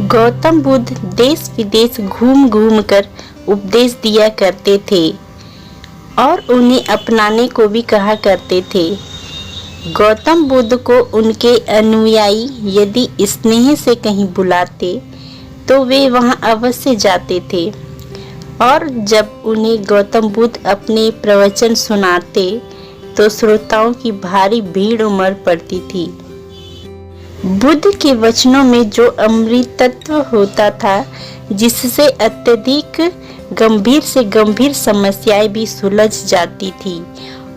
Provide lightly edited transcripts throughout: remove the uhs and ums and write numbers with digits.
गौतम बुद्ध देश विदेश घूम घूम कर उपदेश दिया करते थे और उन्हें अपनाने को भी कहा करते थे। गौतम बुद्ध को उनके अनुयायी यदि स्नेह से कहीं बुलाते तो वे वहां अवश्य जाते थे और जब उन्हें गौतम बुद्ध अपने प्रवचन सुनाते तो श्रोताओं की भारी भीड़ उमड़ पड़ती थी। बुद्ध के वचनों में जो अमृतत्व होता था, जिससे अत्यधिक गंभीर से गंभीर समस्याएं भी सुलझ जाती थी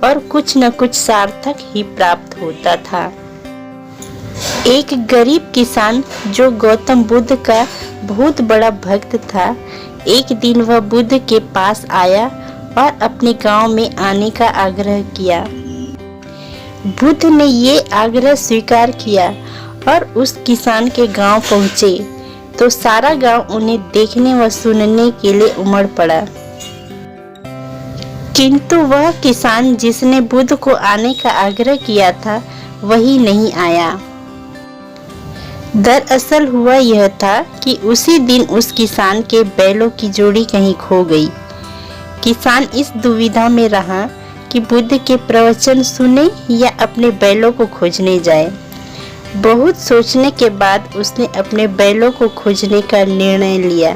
और कुछ न कुछ सार्थक ही प्राप्त होता था। एक गरीब किसान जो गौतम बुद्ध का बहुत बड़ा भक्त था, एक दिन वह बुद्ध के पास आया और अपने गांव में आने का आग्रह किया। बुद्ध ने ये आग्रह स्वीकार किया और उस किसान के गांव पहुंचे तो सारा गांव उन्हें देखने व सुनने के लिए उमड़ पड़ा, किंतु वह किसान जिसने बुद्ध को आने का आग्रह किया था वही नहीं आया। दरअसल हुआ यह था कि उसी दिन उस किसान के बैलों की जोड़ी कहीं खो गई। किसान इस दुविधा में रहा कि बुद्ध के प्रवचन सुने या अपने बैलों को खोजने जाए। बहुत सोचने के बाद उसने अपने बैलों को खोजने का निर्णय लिया।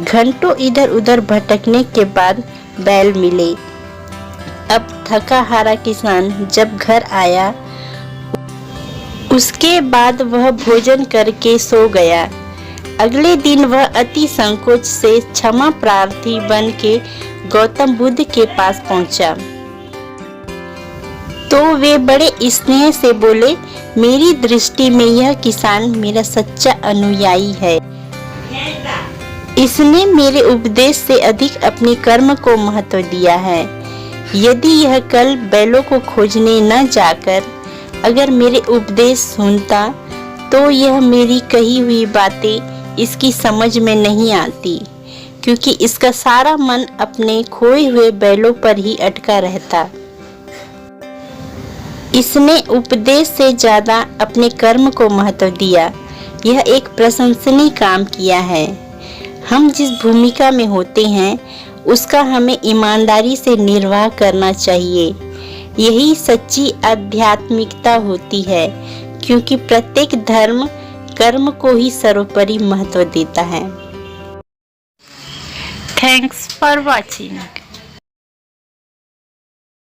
घंटों इधर उधर भटकने के बाद बैल मिले। अब थका हारा किसान जब घर आया, उसके बाद वह भोजन करके सो गया। अगले दिन वह अति संकोच से क्षमा प्रार्थी बन के गौतम बुद्ध के पास पहुंचा तो वे बड़े स्नेह से बोले, मेरी दृष्टि में यह किसान मेरा सच्चा अनुयायी है। इसने मेरे उपदेश से अधिक अपने कर्म को महत्व दिया है। यदि यह कल बैलों को खोजने न जाकर अगर मेरे उपदेश सुनता तो यह मेरी कही हुई बातें इसकी समझ में नहीं आती, क्योंकि इसका सारा मन अपने खोए हुए बैलों पर ही अटका रहता। इसने उपदेश से ज्यादा अपने कर्म को महत्व दिया। यह एक प्रशंसनीय काम किया है। हम जिस भूमिका में होते हैं उसका हमें ईमानदारी से निर्वाह करना चाहिए। यही सच्ची आध्यात्मिकता होती है, क्योंकि प्रत्येक धर्म कर्म को ही सर्वोपरि महत्व देता है। Thanks for watching.